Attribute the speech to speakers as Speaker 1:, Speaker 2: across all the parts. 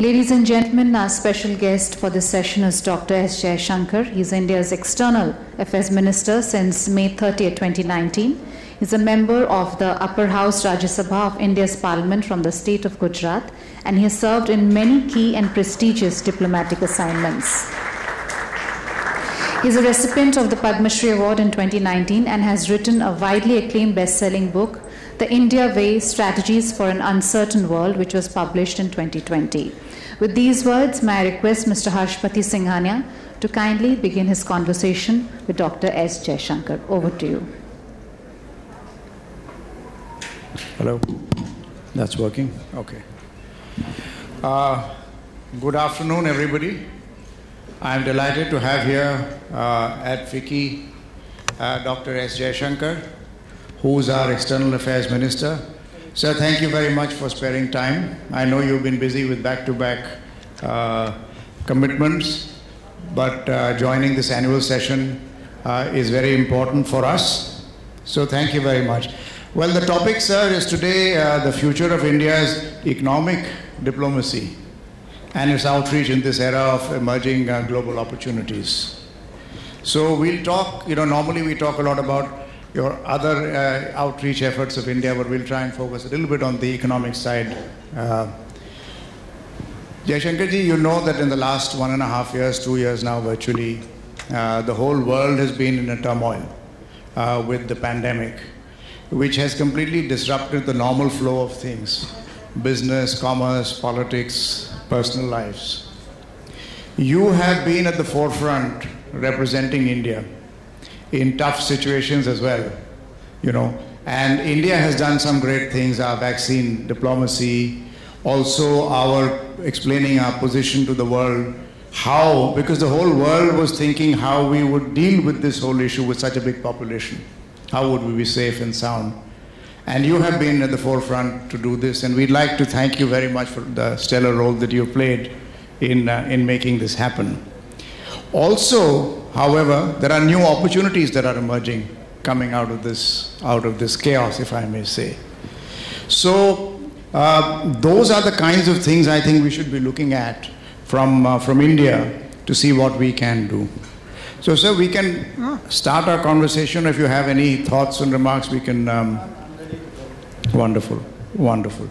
Speaker 1: Ladies and gentlemen, our special guest for this session is Dr. S. Jaishankar. He is India's External Affairs Minister since May 30, 2019. He is a member of the Upper House Rajya Sabha of India's Parliament from the state of Gujarat, and he has served in many key and prestigious diplomatic assignments. He is a recipient of the Padma Shri Award in 2019 and has written a widely acclaimed best-selling book, The India Way, Strategies for an Uncertain World, which was published in 2020. With these words, may I request Mr. Harshpati Singhania to kindly begin his conversation with Dr. S. Jaishankar. Over to you.
Speaker 2: Hello. That's working? Okay. Good afternoon, everybody. I'm delighted to have here at FICCI Dr. S. Jaishankar, who's our External Affairs Minister. Sir, thank you very much for sparing time. I know you've been busy with back-to-back commitments, but joining this annual session is very important for us. So thank you very much. Well, the topic, sir, is today the future of India's economic diplomacy and its outreach in this era of emerging global opportunities. So we'll talk, normally we talk a lot about your other outreach efforts of India, but we'll try and focus a little bit on the economic side. Jaishankarji, you know that in the last 1.5 years, 2 years now virtually, the whole world has been in a turmoil with the pandemic, which has completely disrupted the normal flow of things: business, commerce, politics, personal lives. You have been at the forefront representing India in tough situations as well, and India has done some great things, our vaccine diplomacy, also our explaining our position to the world, because the whole world was thinking how we would deal with this whole issue with such a big population. How would we be safe and sound? And you have been at the forefront to do this, and we'd like to thank you very much for the stellar role that you played in making this happen. Also, however, there are new opportunities that are emerging, coming out of this chaos, if I may say. So, those are the kinds of things I think we should be looking at from India to see what we can do. So, sir, we can start our conversation. If you have any thoughts and remarks, we can. Wonderful, wonderful.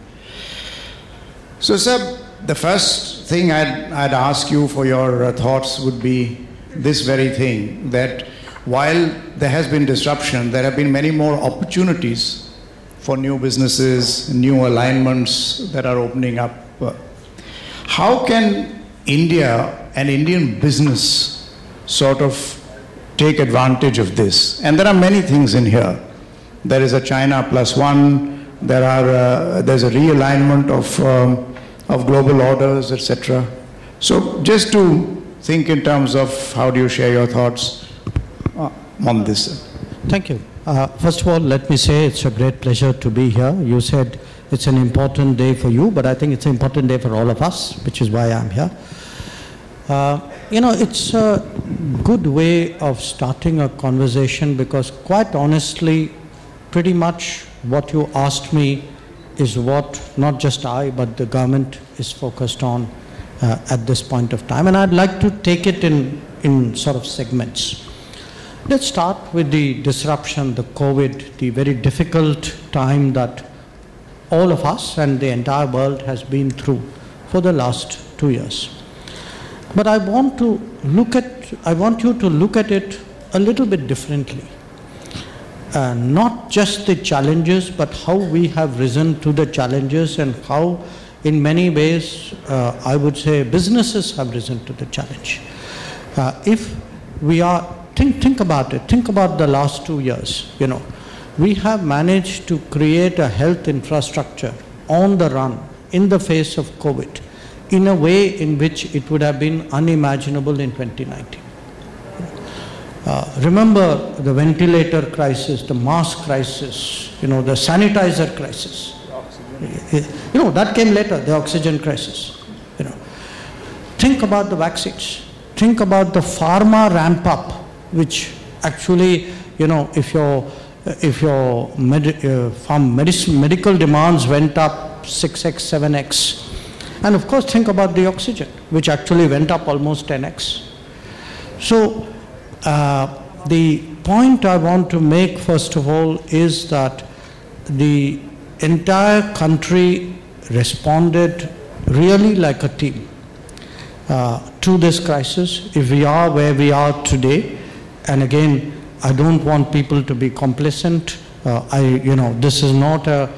Speaker 2: So, sir, the first thing I'd ask you for your thoughts would be this very thing, that while there has been disruption, there have been many more opportunities for new businesses, new alignments that are opening up. How can India and Indian business sort of take advantage of this? And there are many things in here. There is a China plus one, there's a realignment of global orders, etc. So just to think in terms of how do you share your thoughts on this?
Speaker 3: Thank you. First of all, let me say it's a great pleasure to be here. You said it's an important day for you, but I think it's an important day for all of us, which is why I'm here. It's a good way of starting a conversation because, quite honestly, pretty much what you asked me is what not just I, but the government is focused on at this point of time. And I'd like to take it in sort of segments. Let's start with the disruption, the COVID, the very difficult time that all of us and the entire world has been through for the last 2 years. But I want you to look at it a little bit differently. Not just the challenges, but how we have risen to the challenges and how, in many ways, I would say businesses have risen to the challenge. If we are, think about it, think about the last 2 years, we have managed to create a health infrastructure on the run in the face of COVID in a way in which it would have been unimaginable in 2019. Remember the ventilator crisis, the mask crisis, the sanitizer crisis. That came later, the oxygen crisis. Think about the vaccines. Think about the pharma ramp up, which actually, if your medical demands went up 6x, 7x, And of course, think about the oxygen, which actually went up almost 10x. So the point I want to make, first of all, is that the entire country responded really like a team to this crisis. If we are where we are today, and again, I don't want people to be complacent. This is not a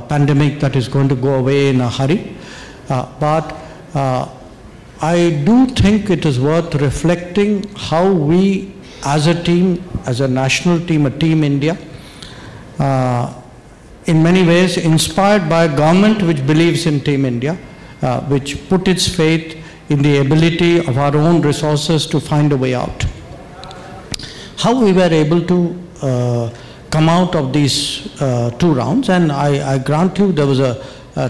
Speaker 3: pandemic that is going to go away in a hurry. But I do think it is worth reflecting how we, as a team, as a national team, a Team India, in many ways inspired by a government which believes in Team India, which put its faith in the ability of our own resources to find a way out. How we were able to come out of these 2 rounds, and I grant you there was a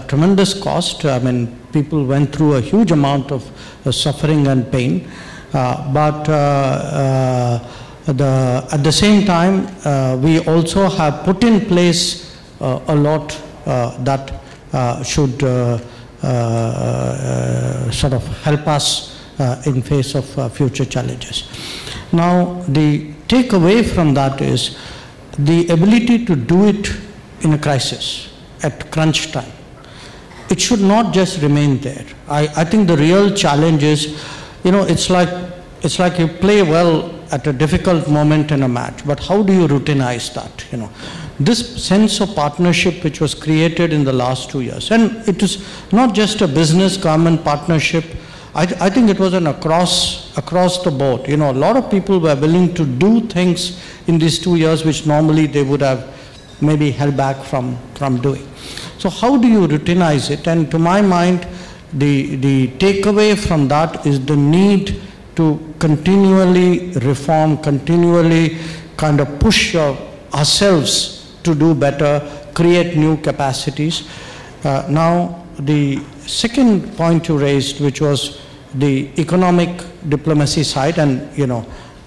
Speaker 3: tremendous cost. I mean, people went through a huge amount of suffering and pain, but at the same time, we also have put in place a lot that should sort of help us in face of future challenges. Now, the takeaway from that is the ability to do it in a crisis, at crunch time. It should not just remain there. I think the real challenge is, it's like you play well at a difficult moment in a match, but how do you routinize that? This sense of partnership which was created in the last 2 years, and it is not just a business-government partnership. I think it was an across the board. A lot of people were willing to do things in these 2 years which normally they would have maybe held back from doing. So how do you routinize it? And to my mind, the takeaway from that is the need to continually reform, continually kind of push ourselves to do better, create new capacities. Now, the second point you raised, which was the economic diplomacy side, and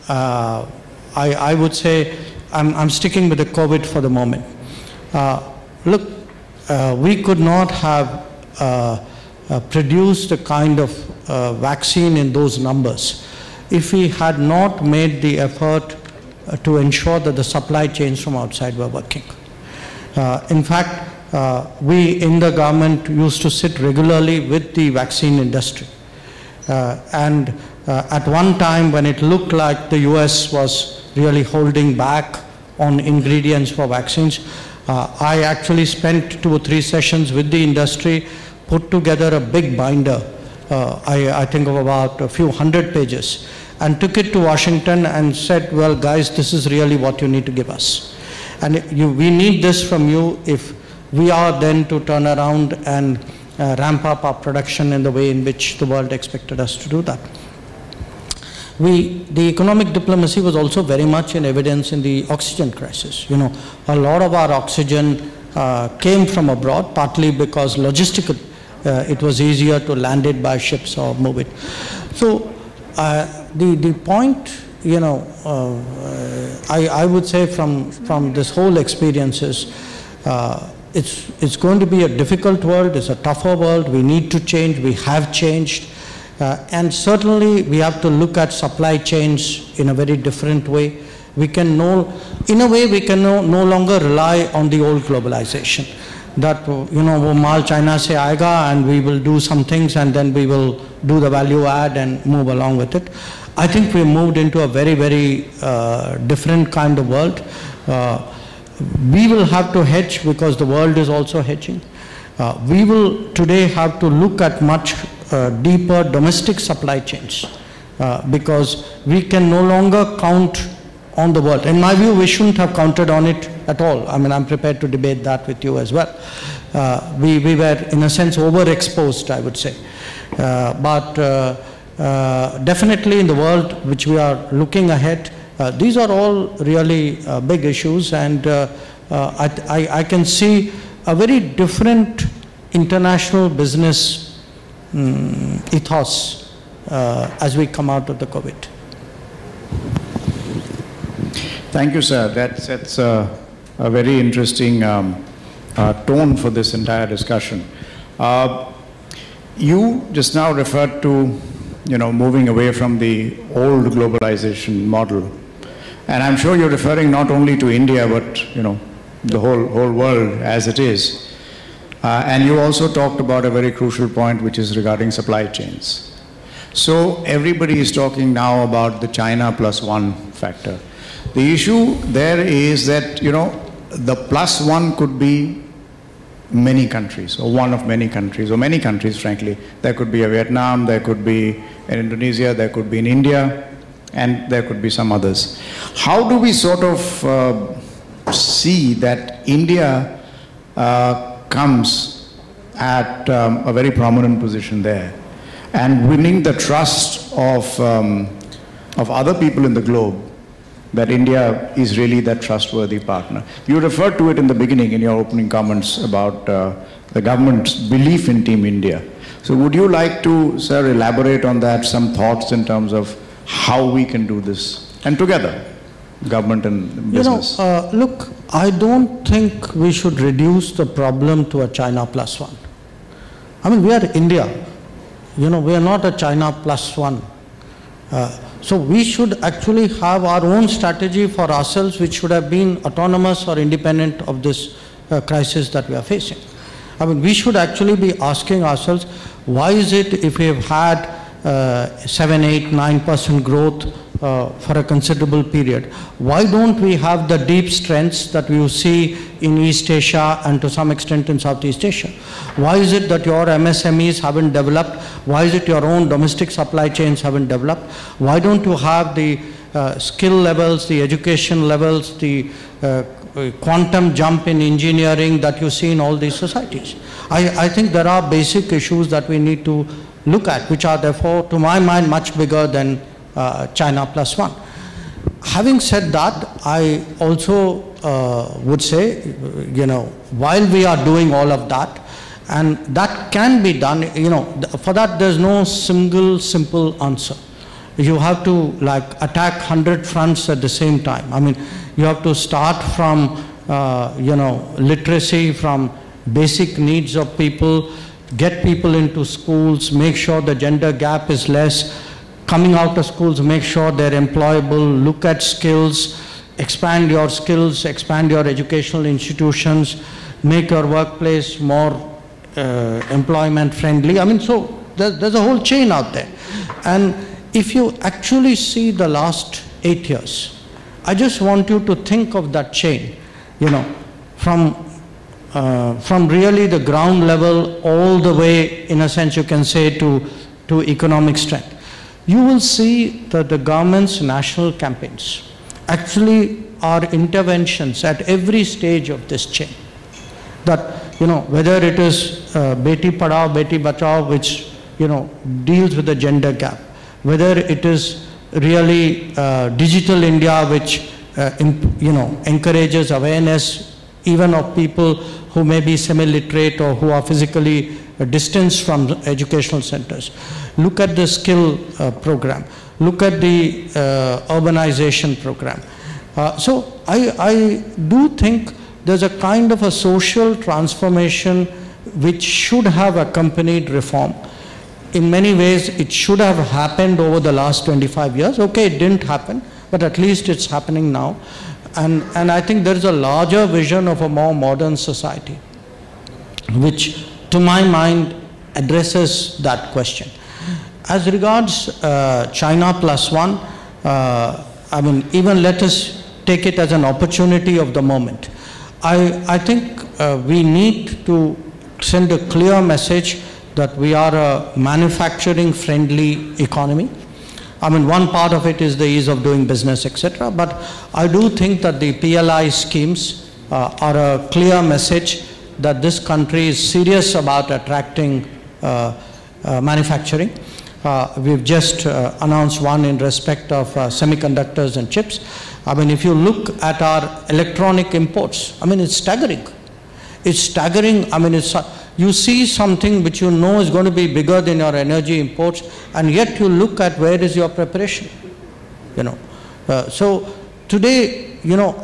Speaker 3: I would say I'm sticking with the COVID for the moment. Look, we could not have produced the kind of vaccine in those numbers if we had not made the effort to ensure that the supply chains from outside were working. In fact, we in the government used to sit regularly with the vaccine industry. And at one time when it looked like the US was really holding back on ingredients for vaccines, I actually spent 2 or 3 sessions with the industry, put together a big binder, I think of about a few hundred pages, and took it to Washington and said, well, guys, this is really what you need to give us. And we need this from you if we are then to turn around and ramp up our production in the way in which the world expected us to do that. The economic diplomacy was also very much in evidence in the oxygen crisis. A lot of our oxygen came from abroad, partly because logistically it was easier to land it by ships or move it. So the point, I would say from this whole experience is, it's going to be a difficult world, it's a tougher world, we need to change, we have changed, and certainly we have to look at supply chains in a very different way. We can no longer rely on the old globalization. That, wo maal China se aayega and we will do some things and then we will do the value add and move along with it. I think we moved into a very, very different kind of world. We will have to hedge because the world is also hedging. We will today have to look at much deeper domestic supply chains because we can no longer count on the world. In my view, we shouldn't have counted on it at all. I mean, I'm prepared to debate that with you as well. We were, in a sense, overexposed, I would say. But definitely in the world which we are looking ahead, these are all really big issues, and I can see a very different international business ethos as we come out of the COVID.
Speaker 2: Thank you, sir. That sets a very interesting tone for this entire discussion. You just now referred to, moving away from the old globalization model. And I'm sure you're referring not only to India, but, the whole world as it is. And you also talked about a very crucial point, which is regarding supply chains. So everybody is talking now about the China plus one factor. The issue there is that, the plus one could be many countries, or one of many countries, or many countries, frankly. There could be a Vietnam, there could be in Indonesia, there could be in India, and there could be some others. How do we sort of see that India comes at a very prominent position there and winning the trust of other people in the globe, that India is really that trustworthy partner? You referred to it in the beginning in your opening comments about the government's belief in Team India. So would you like to, sir, elaborate on that, some thoughts in terms of how we can do this, and together, government and business?
Speaker 3: Look, I don't think we should reduce the problem to a China plus one. I mean, we are India. We are not a China plus one. So we should actually have our own strategy for ourselves, which should have been autonomous or independent of this crisis that we are facing. I mean, we should actually be asking ourselves, why is it if we have had 7, 8, 9% growth for a considerable period, why don't we have the deep strengths that we see in East Asia and to some extent in Southeast Asia? Why is it that your MSMEs haven't developed? Why is it your own domestic supply chains haven't developed? Why don't you have the skill levels, the education levels, the quantum jump in engineering that you see in all these societies? I think there are basic issues that we need to look at, which are therefore, to my mind, much bigger than China plus one. Having said that, I also would say, while we are doing all of that, and that can be done, for that there's no single simple answer. You have to attack 100 fronts at the same time. I mean, you have to start from, literacy, from basic needs of people, get people into schools, make sure the gender gap is less, coming out of schools, make sure they're employable, look at skills, expand your skills, expand your educational institutions, make your workplace more employment friendly. I mean, so there's a whole chain out there. And if you actually see the last 8 years, I just want you to think of that chain, from really the ground level all the way, in a sense you can say, to economic strength. You will see that the government's national campaigns actually are interventions at every stage of this chain. That, whether it is Beti Padhao, Beti Bachao, which, deals with the gender gap, whether it is really Digital India, which, encourages awareness even of people who may be semi-literate or who are physically distanced from educational centers. Look at the skill program. Look at the urbanization program. So I do think there's a kind of a social transformation which should have accompanied reform. In many ways, it should have happened over the last 25 years. Okay, it didn't happen, but at least it's happening now. And I think there is a larger vision of a more modern society, which, to my mind, addresses that question. As regards China plus one, I mean, even let us take it as an opportunity of the moment. I think we need to send a clear message that we are a manufacturing-friendly economy. I mean, one part of it is the ease of doing business, etc. But I do think that the PLI schemes are a clear message that this country is serious about attracting manufacturing. We've just announced one in respect of semiconductors and chips. I mean, if you look at our electronic imports, I mean, it's staggering. It's staggering. I mean, you see something which you know is going to be bigger than your energy imports, and yet you look at where is your preparation, So today,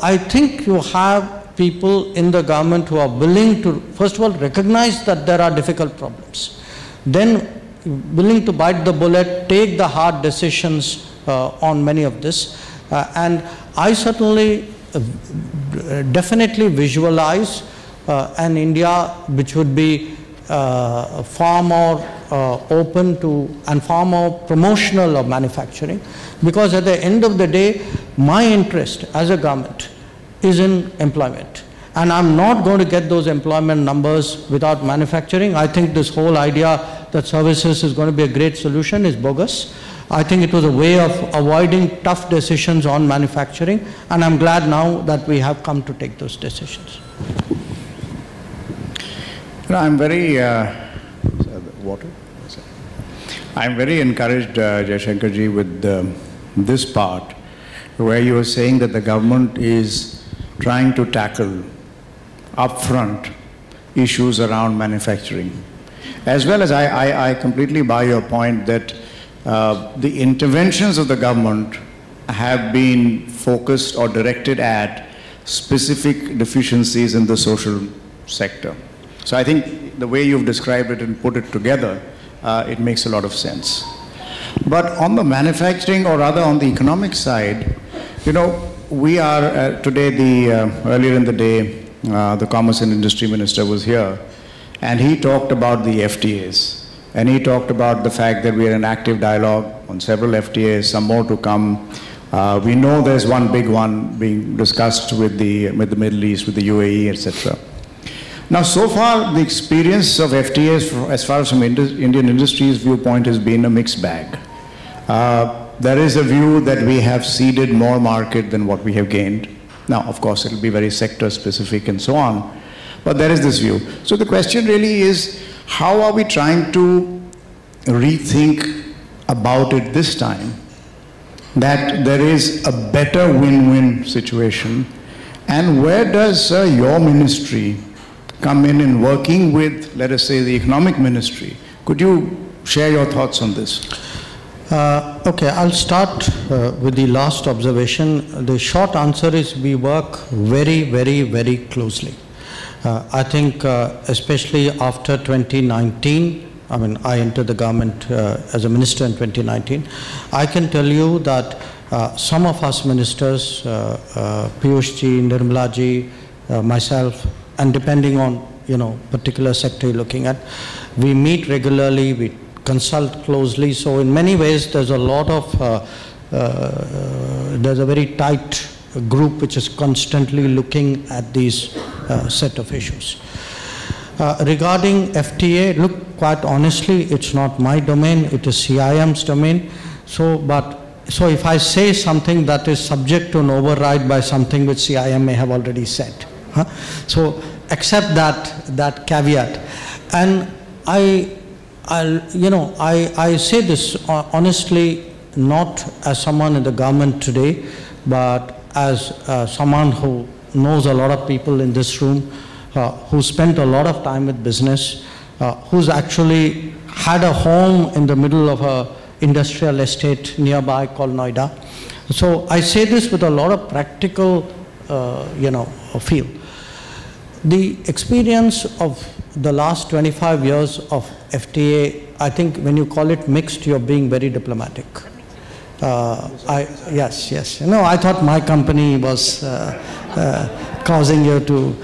Speaker 3: I think you have people in the government who are willing to, first of all, recognize that there are difficult problems. then willing to bite the bullet, take the hard decisions on many of this. And I certainly definitely visualize an India which would be far more open to and far more promotional of manufacturing, because at the end of the day, my interest as a government is in employment. And I'm not going to get those employment numbers without manufacturing. I think this whole idea that services is going to be a great solution is bogus. I think it was a way of avoiding tough decisions on manufacturing, and I'm glad now that we have come to take those decisions.
Speaker 2: I'm very I'm very encouraged, Jaishankarji, with this part where you were saying that the government is trying to tackle upfront issues around manufacturing. As well as I completely buy your point that the interventions of the government have been focused or directed at specific deficiencies in the social sector. So I think the way you've described it and put it together, it makes a lot of sense. But on the manufacturing, or rather on the economic side, you know, we are today, earlier in the day, the Commerce and Industry Minister was here, and he talked about the FTAs. And he talked about the fact that we are in active dialogue on several FTAs, some more to come. We know there's one big one being discussed with the Middle East, with the UAE, etc. Now, so far, the experience of FTAs, as far as from Indian industry's viewpoint, has been a mixed bag. There is a view that we have ceded more market than what we have gained. Now, of course, it will be very sector-specific and so on, but there is this view. So the question really is, how are we trying to rethink about it this time, that there is a better win-win situation, and where does your ministry come in working with, let us say, the economic ministry? Could you share your thoughts on this?
Speaker 3: Okay, I'll start with the last observation. The short answer is we work very, very, very closely. I think especially after 2019, I mean, I entered the government as a minister in 2019. I can tell you that some of us ministers, Piyush ji, Nirmala ji, myself, and depending on, you know, particular sector you're looking at, we meet regularly, we consult closely. So in many ways, there's a lot of, there's a very tight group which is constantly looking at these set of issues. Regarding FTA, look, quite honestly, it's not my domain, it is CIM's domain. So if I say something that is subject to an override by something which CIM may have already said. So accept that caveat. And I say this honestly, not as someone in the government today, but as someone who knows a lot of people in this room, who spent a lot of time with business, who's actually had a home in the middle of an industrial estate nearby called Noida. So I say this with a lot of practical, feel. The experience of the last 25 years of FTA, I think when you call it mixed, you're being very diplomatic. Yes. No, I thought my company was causing you to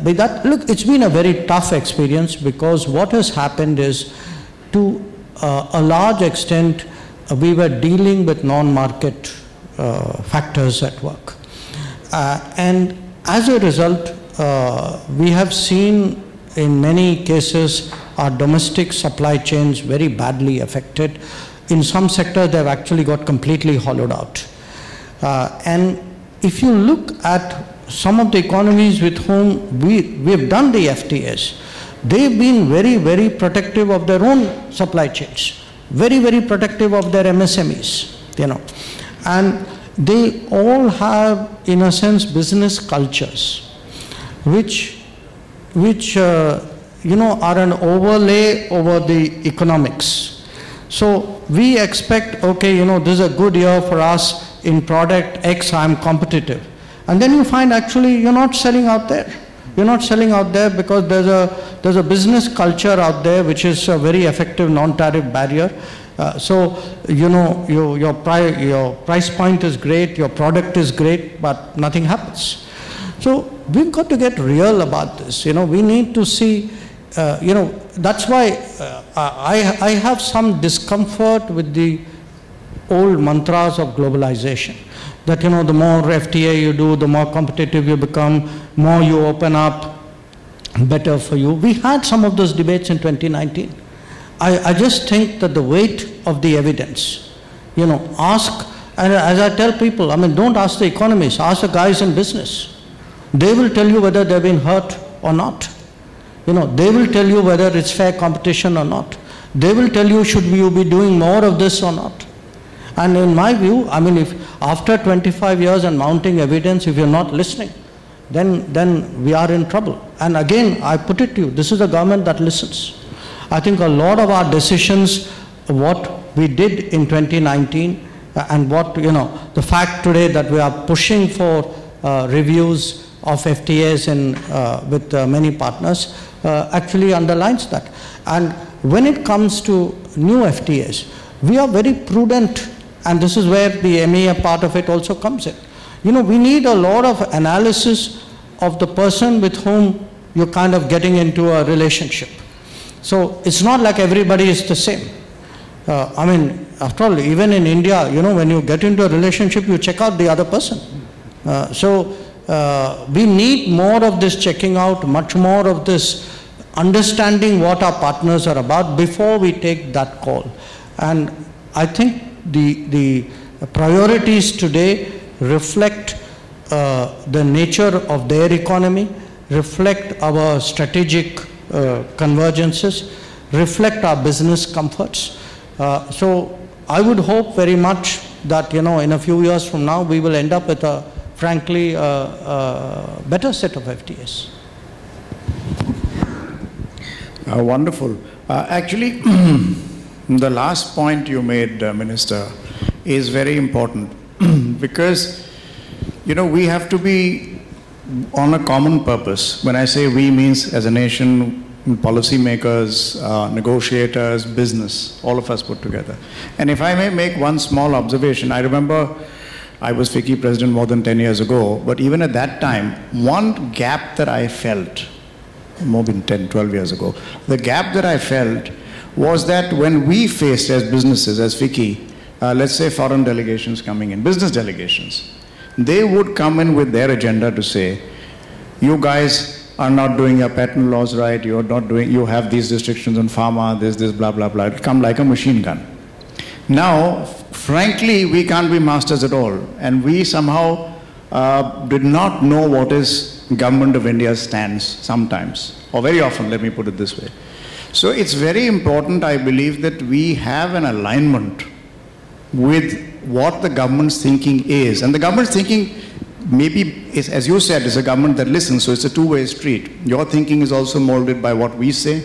Speaker 3: be that. Look, it's been a very tough experience, because what has happened is, to a large extent, we were dealing with non-market factors at work. And as a result, we have seen in many cases our domestic supply chains very badly affected. In some sectors, they've actually got completely hollowed out. And if you look at some of the economies with whom we've done the FTAs, they've been very, very protective of their own supply chains, very, very protective of their MSMEs, And they all have, in a sense, business cultures, which are an overlay over the economics. So we expect, okay, this is a good year for us in product X, I'm competitive. And then you find actually you're not selling out there. You're not selling out there because there's a there's a business culture out there which is a very effective non-tariff barrier. So, you know, your price point is great, your product is great, but nothing happens. So we've got to get real about this. You know, we need to see, you know, that's why I have some discomfort with the old mantras of globalization. That, you know, the more FTA you do, the more competitive you become, more you open up, better for you. We had some of those debates in 2019. I just think that the weight of the evidence, you know, ask, and as I tell people, I mean, don't ask the economists, ask the guys in business. They will tell you whether they've been hurt or not. You know, they will tell you whether it's fair competition or not. They will tell you, should you be doing more of this or not? And in my view, I mean, if after 25 years and mounting evidence, if you're not listening, then we are in trouble. And again, I put it to you, this is a government that listens. I think a lot of our decisions, what we did in 2019, and what, you know, the fact today that we are pushing for reviews of FTAs with many partners actually underlines that. And when it comes to new FTAs, we are very prudent, and this is where the MEA part of it also comes in. You know, we need a lot of analysis of the person with whom you're kind of getting into a relationship. So it's not like everybody is the same. I mean, after all, even in India, you know, when you get into a relationship, you check out the other person. So we need more of this checking out, much more of this understanding what our partners are about before we take that call. And I think the priorities today reflect the nature of their economy, reflect our strategic convergences, reflect our business comforts. So I would hope very much that, you know, in a few years from now, we will end up with a, frankly, better set of FTAs.
Speaker 2: Wonderful. Actually, the last point you made, Minister, is very important because, you know, we have to be on a common purpose. When I say we, means as a nation, policymakers, negotiators, business, all of us put together. And if I may make one small observation, I remember I was FICCI president more than 10 years ago, but even at that time, one gap that I felt, more than 10, 12 years ago, the gap that I felt was that when we faced as businesses, as FICCI, let's say foreign delegations coming in, business delegations, they would come in with their agenda to say, you guys are not doing your patent laws right, you're not doing, you have these restrictions on pharma, this, blah, blah, blah. It'll come like a machine gun. Now, frankly, we can't be masters at all. And we somehow did not know what is Government of India's stance sometimes, or very often, let me put it this way. So it's very important, I believe, that we have an alignment with what the government's thinking is. And the government's thinking maybe, is, as you said, is a government that listens, so it's a two-way street. Your thinking is also molded by what we say.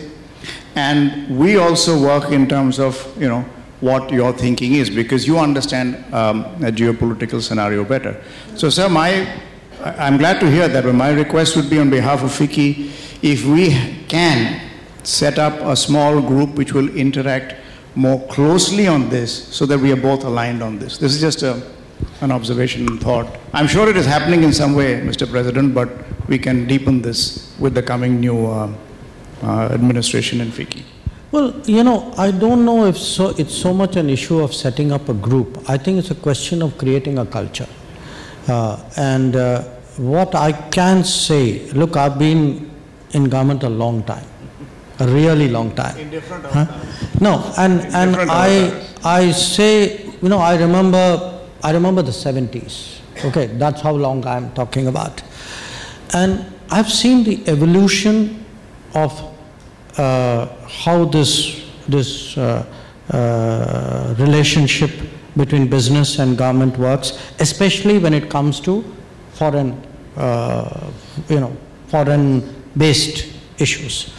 Speaker 2: And we also work in terms of, you know, what your thinking is, because you understand a geopolitical scenario better. So, sir, I'm glad to hear that, but my request would be on behalf of FICCI, if we can set up a small group which will interact more closely on this so that we are both aligned on this. This is just an observation and thought. I'm sure it is happening in some way, Mr. President, but we can deepen this with the coming new administration in FICCI.
Speaker 3: Well, you know, I don't know if it's so much an issue of setting up a group. I think it's a question of creating a culture. What I can say, look, I've been in government a long time, a really long time.
Speaker 2: In different avatars.
Speaker 3: No, and I say, you know, I remember the 70s. Okay, that's how long I'm talking about. And I've seen the evolution of how this relationship between business and government works, especially when it comes to foreign, foreign-based issues.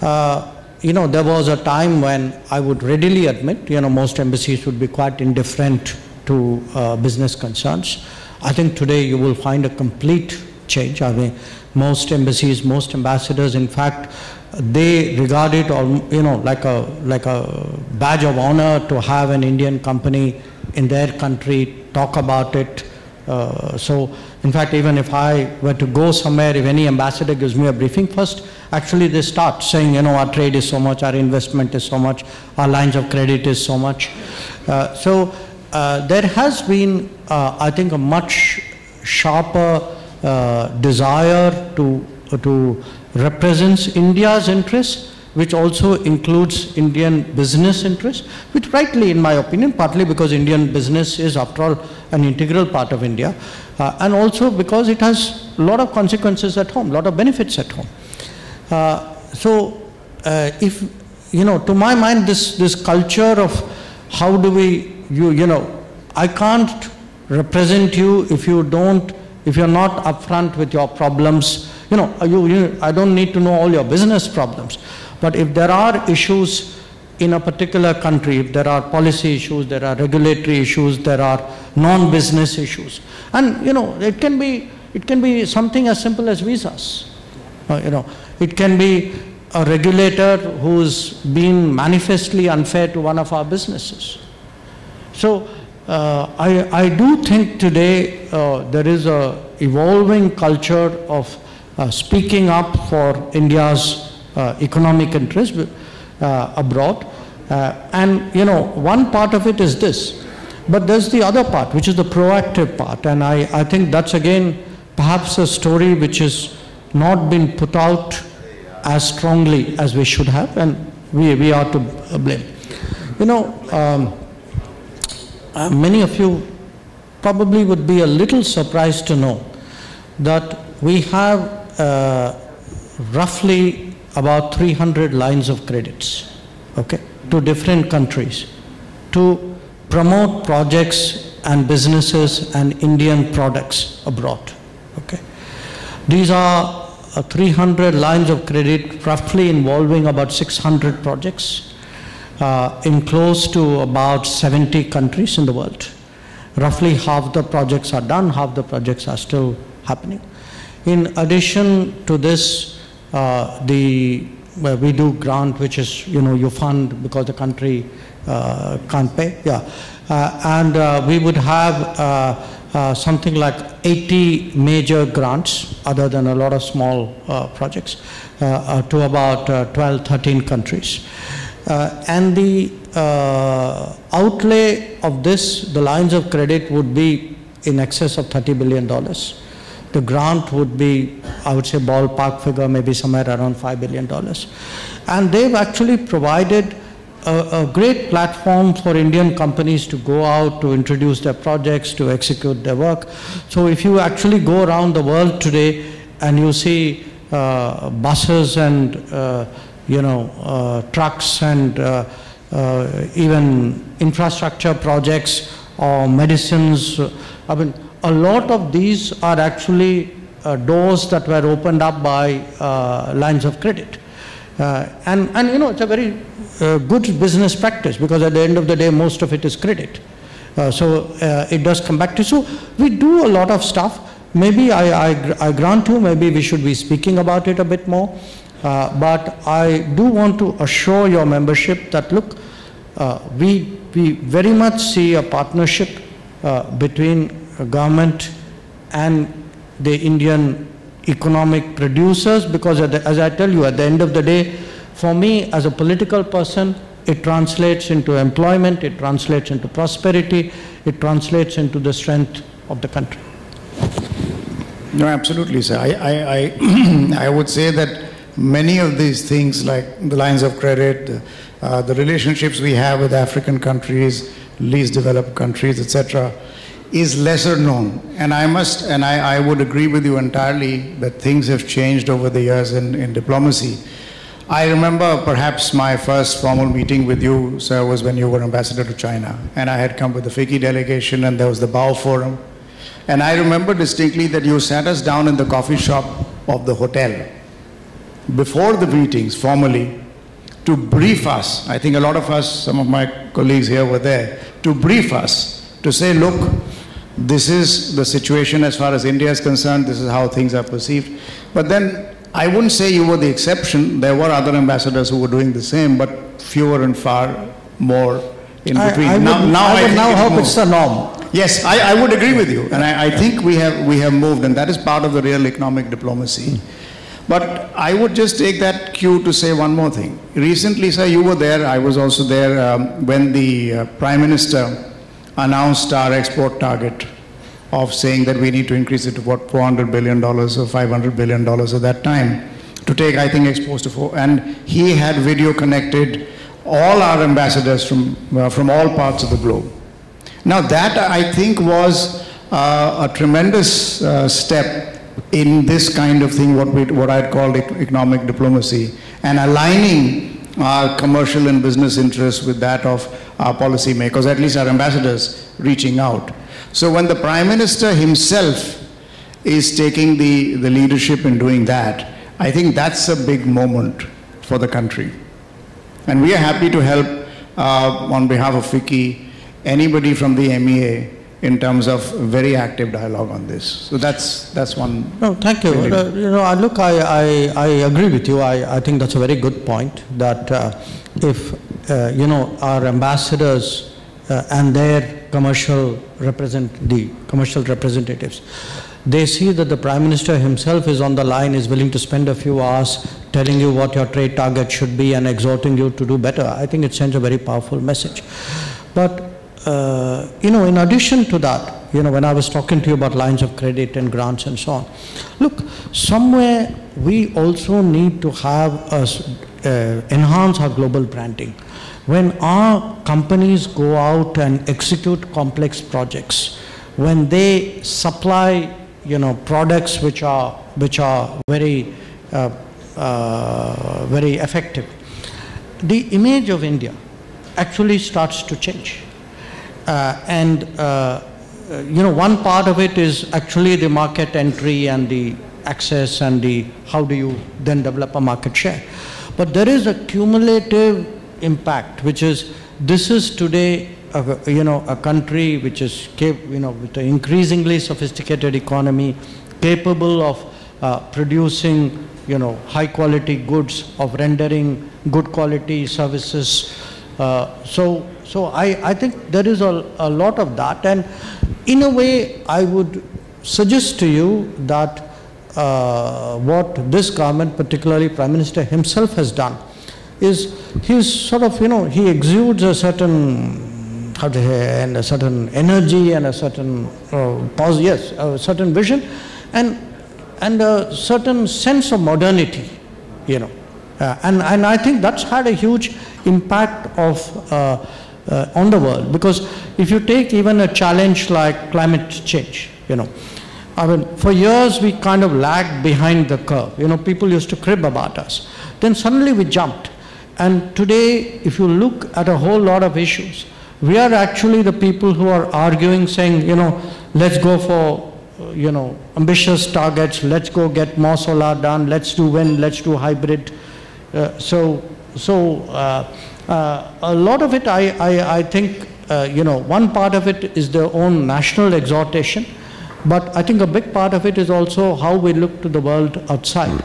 Speaker 3: You know, there was a time when I would readily admit, you know, most embassies would be quite indifferent to business concerns. I think today you will find a complete change. I mean, most embassies, most ambassadors, in fact, they regard it, like a badge of honor to have an Indian company in their country talk about it. So, in fact, even if I were to go somewhere, if any ambassador gives me a briefing, first, actually they start saying, our trade is so much, our investment is so much, our lines of credit is so much. There has been, I think, a much sharper desire to represent India's interests, which also includes Indian business interests, which rightly, in my opinion, partly because Indian business is, after all, an integral part of India, and also because it has a lot of consequences at home, a lot of benefits at home. If, to my mind, this culture of how do we, I can't represent you if you're not upfront with your problems. I don't need to know all your business problems. But if there are issues in a particular country, if there are policy issues, there are regulatory issues, there are non-business issues, and it can be something as simple as visas. It can be a regulator who's been manifestly unfair to one of our businesses. So I do think today there is a evolving culture of speaking up for India's economic interest abroad, and one part of it is this, but there's the other part, which is the proactive part, and I think that's again perhaps a story which has not been put out as strongly as we should have, and we are to blame. Many of you probably would be a little surprised to know that we have roughly about 300 lines of credits, okay, to different countries to promote projects and businesses and Indian products abroad, okay. These are 300 lines of credit roughly involving about 600 projects in close to about 70 countries in the world. Roughly half the projects are done, half the projects are still happening. In addition to this, we do grant, which is, you fund because the country can't pay, and we would have something like 80 major grants, other than a lot of small projects, to about 12, 13 countries. And the outlay of this, the lines of credit, would be in excess of $30 billion. The grant would be, I would say, ballpark figure, maybe somewhere around $5 billion. And they've actually provided a great platform for Indian companies to go out, to introduce their projects, to execute their work. So if you actually go around the world today and you see buses and trucks and even infrastructure projects or medicines, I mean, a lot of these are actually doors that were opened up by lines of credit. And it's a very good business practice, because at the end of the day, most of it is credit. So it does come back to, so we do a lot of stuff. Maybe I grant you, maybe we should be speaking about it a bit more. But I do want to assure your membership that, look, we very much see a partnership between government and the Indian economic producers, because as I tell you, at the end of the day, for me as a political person, it translates into employment, it translates into prosperity, it translates into the strength of the country.
Speaker 2: No, absolutely, sir. I would say that many of these things, like the lines of credit, the relationships we have with African countries, least developed countries, etc., is lesser known. And I would agree with you entirely that things have changed over the years in diplomacy. I remember perhaps my first formal meeting with you, sir, was when you were ambassador to China. And I had come with the FICCI delegation, and there was the Bao Forum. And I remember distinctly that you sat us down in the coffee shop of the hotel before the meetings formally to brief us. I think a lot of us, some of my colleagues here were there, to brief us, to say, look, this is the situation as far as India is concerned, this is how things are perceived. But then I wouldn't say you were the exception. There were other ambassadors who were doing the same, but fewer and far more in between.
Speaker 3: I would now hope it's the norm.
Speaker 2: Yes, I would agree with you, and I think we have moved, and that is part of the real economic diplomacy. But I would just take that cue to say one more thing. Recently, sir, you were there, I was also there when the Prime Minister announced our export target of saying that we need to increase it to what, $400 billion or $500 billion at that time to take, I think, exports to 4. And he had video connected all our ambassadors from all parts of the globe. Now that, I think, was a tremendous step in this kind of thing, what I'd call economic diplomacy, and aligning our commercial and business interests with that of our policymakers, at least our ambassadors reaching out. So when the Prime Minister himself is taking the leadership in doing that, I think that's a big moment for the country. And we are happy to help on behalf of FICCI, anybody from the MEA in terms of very active dialogue on this. So that's one.
Speaker 3: No, thank you. Look, I agree with you. I think that's a very good point, that if, our ambassadors and their commercial representatives, they see that the Prime Minister himself is on the line, is willing to spend a few hours telling you what your trade target should be and exhorting you to do better, I think it sends a very powerful message. But in addition to that, when I was talking to you about lines of credit and grants and so on, look, somewhere we also need to have enhance our global branding. When our companies go out and execute complex projects, when they supply, products which are very very effective, the image of India actually starts to change. One part of it is actually the market entry and the access and how do you then develop a market share. But there is a cumulative impact, which is, this is today a country which is with an increasingly sophisticated economy, capable of producing high quality goods, of rendering good quality services. So I think there is a lot of that, and in a way I would suggest to you that what this government, particularly Prime Minister himself, has done is he's sort of, he exudes a certain, and a certain energy and a certain, a certain vision and a certain sense of modernity, and I think that's had a huge impact on the world, because if you take even a challenge like climate change, I mean, for years we kind of lagged behind the curve. People used to crib about us. Then suddenly we jumped. And today, if you look at a whole lot of issues, we are actually the people who are arguing, saying, let's go for, ambitious targets, let's go get more solar done, let's do wind, let's do hybrid. A lot of it, I think, one part of it is their own national exhortation, but I think a big part of it is also how we look to the world outside.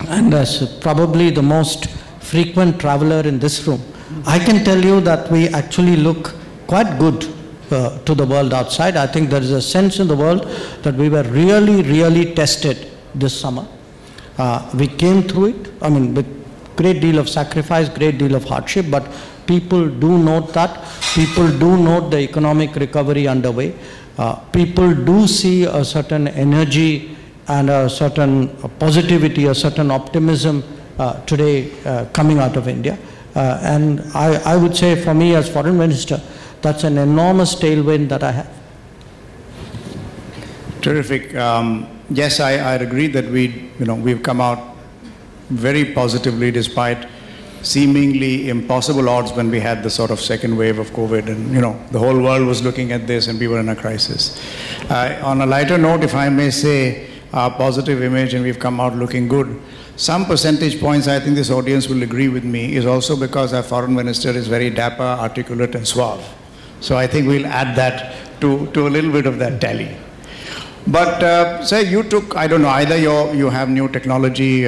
Speaker 3: And as probably the most frequent traveler in this room, I can tell you that we actually look quite good to the world outside. I think there is a sense in the world that we were really, really tested this summer. We came through it, I mean, with great deal of sacrifice, great deal of hardship, but people do note that. People do note the economic recovery underway. People do see a certain energy and a certain positivity, a certain optimism today coming out of India. And I would say, for me as Foreign Minister, that's an enormous tailwind that I have.
Speaker 2: Terrific. Yes, I'd agree that we've come out very positively despite seemingly impossible odds when we had the sort of second wave of COVID, and the whole world was looking at this and we were in a crisis. On a lighter note, if I may say, our positive image and we've come out looking good, some percentage points, I think this audience will agree with me, is also because our Foreign Minister is very dapper, articulate and suave. So I think we'll add that to a little bit of that tally. But say you took, I don't know, either you have new technology,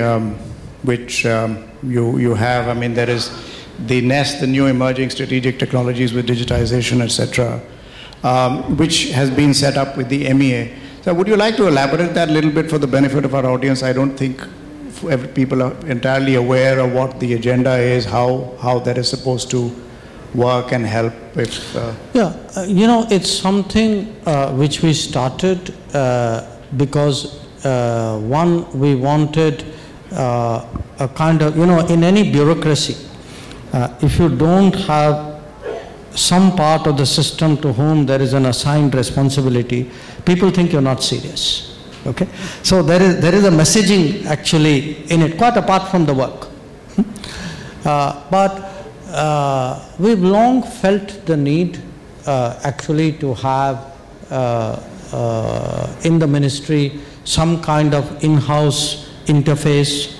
Speaker 2: which you have. I mean, there is the NEST, the new emerging strategic technologies with digitization, etc., which has been set up with the MEA. So would you like to elaborate that a little bit for the benefit of our audience? I don't think people are entirely aware of what the agenda is, how that is supposed to work and help. If
Speaker 3: you know, it's something which we started because one, we wanted a kind of, you know, in any bureaucracy, if you don't have some part of the system to whom there is an assigned responsibility, people think you're not serious. Okay, so there is a messaging actually in it, quite apart from the work. But we've long felt the need actually to have in the ministry some kind of in-house interface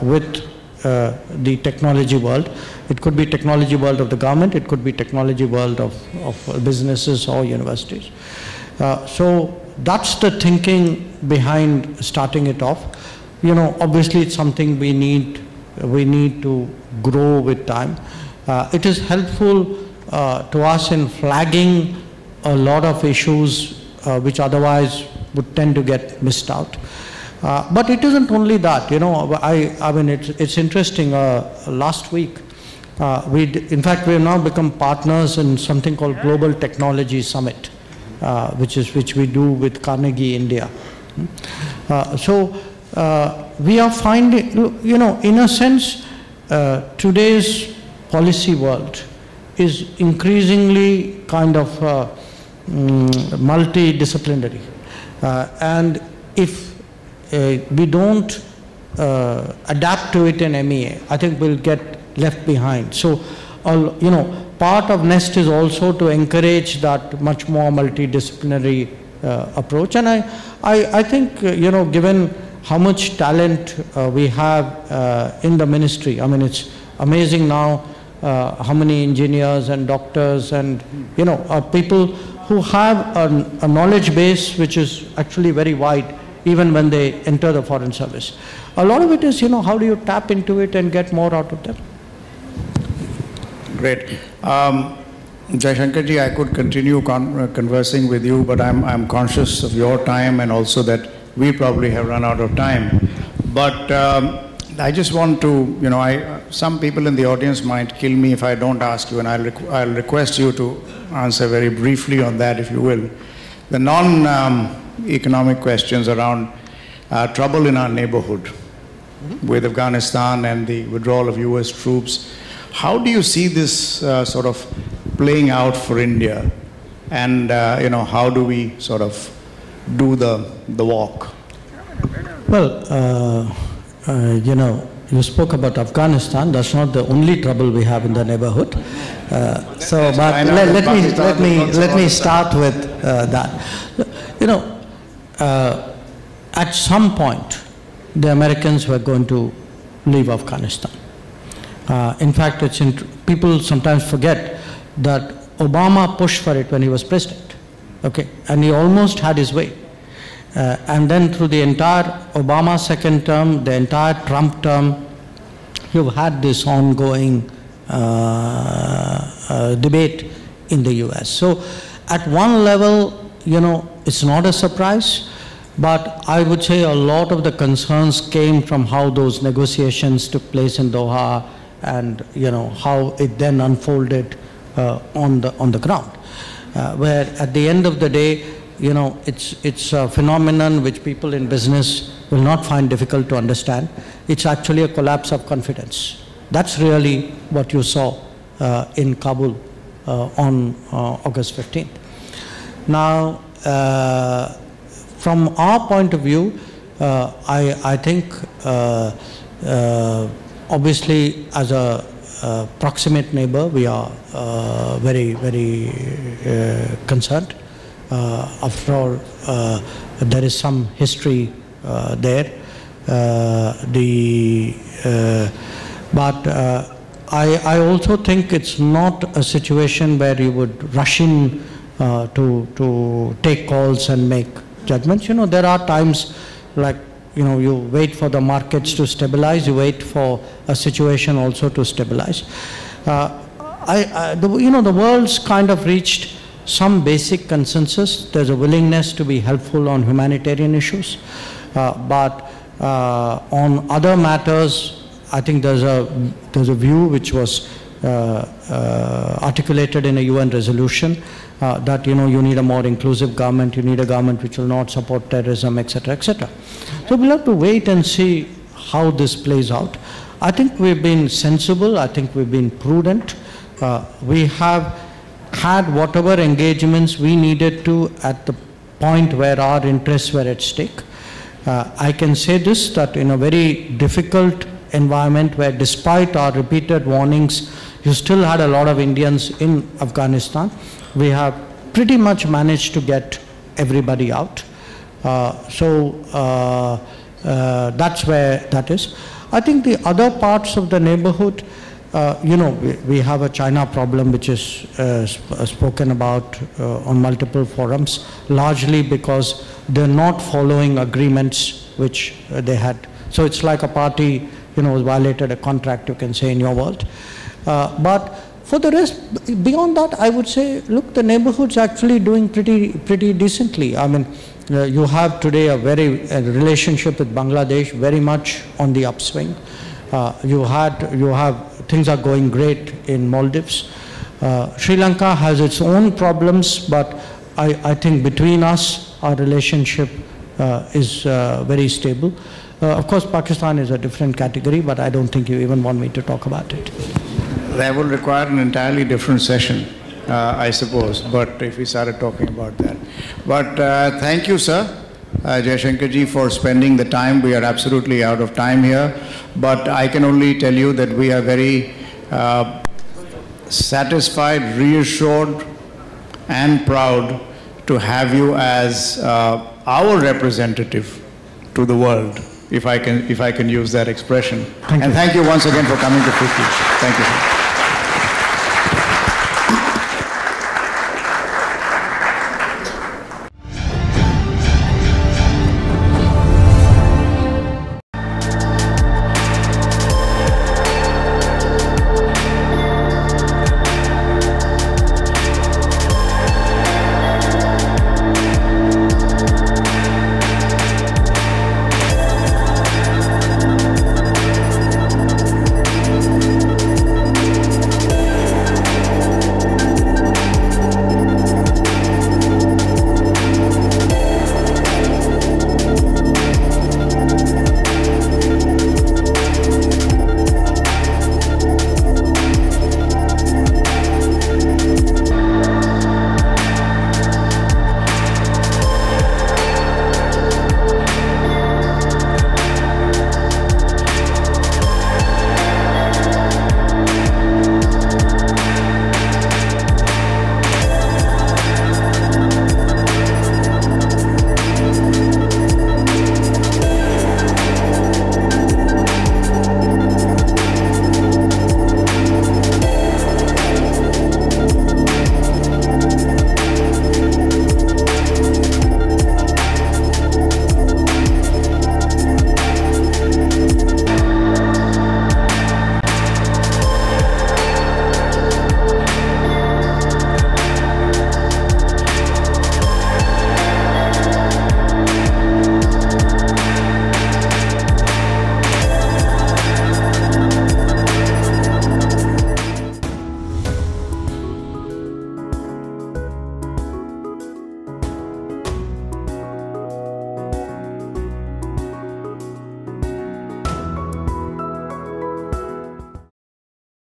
Speaker 3: with the technology world. It could be technology world of the government, it could be technology world of businesses or universities. So that's the thinking behind starting it off. You know, obviously it's something we need to grow with time. It is helpful to us in flagging a lot of issues which otherwise would tend to get missed out. But it isn't only that, you know. I mean, it's interesting. Last week, in fact, we have now become partners in something called Global Technology Summit, which we do with Carnegie India. So we are finding, you know, in a sense, today's policy world is increasingly kind of multidisciplinary, and if we don't adapt to it in MEA, I think we'll get left behind. So, you know, part of NEST is also to encourage that much more multidisciplinary approach. And I think, you know, given how much talent we have in the ministry, I mean, it's amazing now how many engineers and doctors and, you know, people who have a knowledge base which is actually very wide, even when they enter the foreign service. A lot of it is, you know, how do you tap into it and get more out of them?
Speaker 2: Great. Jaishankar ji, I could continue conversing with you, but I'm conscious of your time and also that we probably have run out of time. But I just want to, you know, some people in the audience might kill me if I don't ask you, and I'll request you to answer very briefly on that, if you will. The non-economic questions around trouble in our neighborhood with Afghanistan and the withdrawal of US troops. How do you see this sort of playing out for India? And, you know, how do we sort of do the walk?
Speaker 3: Well, you know, you spoke about Afghanistan. That's not the only trouble we have in the neighborhood. So, but let me start with that. You know, at some point, the Americans were going to leave Afghanistan. In fact, people sometimes forget that Obama pushed for it when he was president. Okay, and he almost had his way. And then through the entire Obama second term, the entire Trump term, you've had this ongoing debate in the US. So at one level, you know, it's not a surprise, but I would say a lot of the concerns came from how those negotiations took place in Doha and, you know, how it then unfolded on the ground. Where at the end of the day, you know, it's a phenomenon which people in business will not find difficult to understand. It's actually a collapse of confidence. That's really what you saw in Kabul on August 15th. Now, from our point of view, I think obviously as a proximate neighbor, we are very, very concerned. After all, there is some history there. But I also think it's not a situation where you would rush in to take calls and make judgments. You know, there are times like, you know, you wait for the markets to stabilize, you wait for a situation also to stabilize. The world's kind of reached some basic consensus. There's a willingness to be helpful on humanitarian issues, but on other matters, I think there's a view which was articulated in a UN resolution that, you know, you need a more inclusive government, you need a government which will not support terrorism, etc., etc. So we'll have to wait and see how this plays out. I think we've been sensible, I think we've been prudent. We have had whatever engagements we needed to at the point where our interests were at stake. I can say this, that in a very difficult environment where despite our repeated warnings, you still had a lot of Indians in Afghanistan, we have pretty much managed to get everybody out. That's where that is. I think the other parts of the neighborhood, you know, we have a China problem which is spoken about on multiple forums, largely because they're not following agreements which they had. So it's like a party, you know, violated a contract, you can say, in your world. But for the rest, beyond that, I would say, look, the neighborhood's actually doing pretty decently. I mean, you have today a relationship with Bangladesh very much on the upswing. You have things are going great in Maldives. Sri Lanka has its own problems, but I think between us, our relationship is very stable. Of course, Pakistan is a different category, but I don't think you even want me to talk about it.
Speaker 2: That will require an entirely different session, I suppose, but if we started talking about that. But thank you, sir, Jaishankar ji, for spending the time. We are absolutely out of time here, but I can only tell you that we are very satisfied, reassured, and proud to have you as our representative to the world, if I can use that expression. And thank you once again for coming to FICCI. Thank you.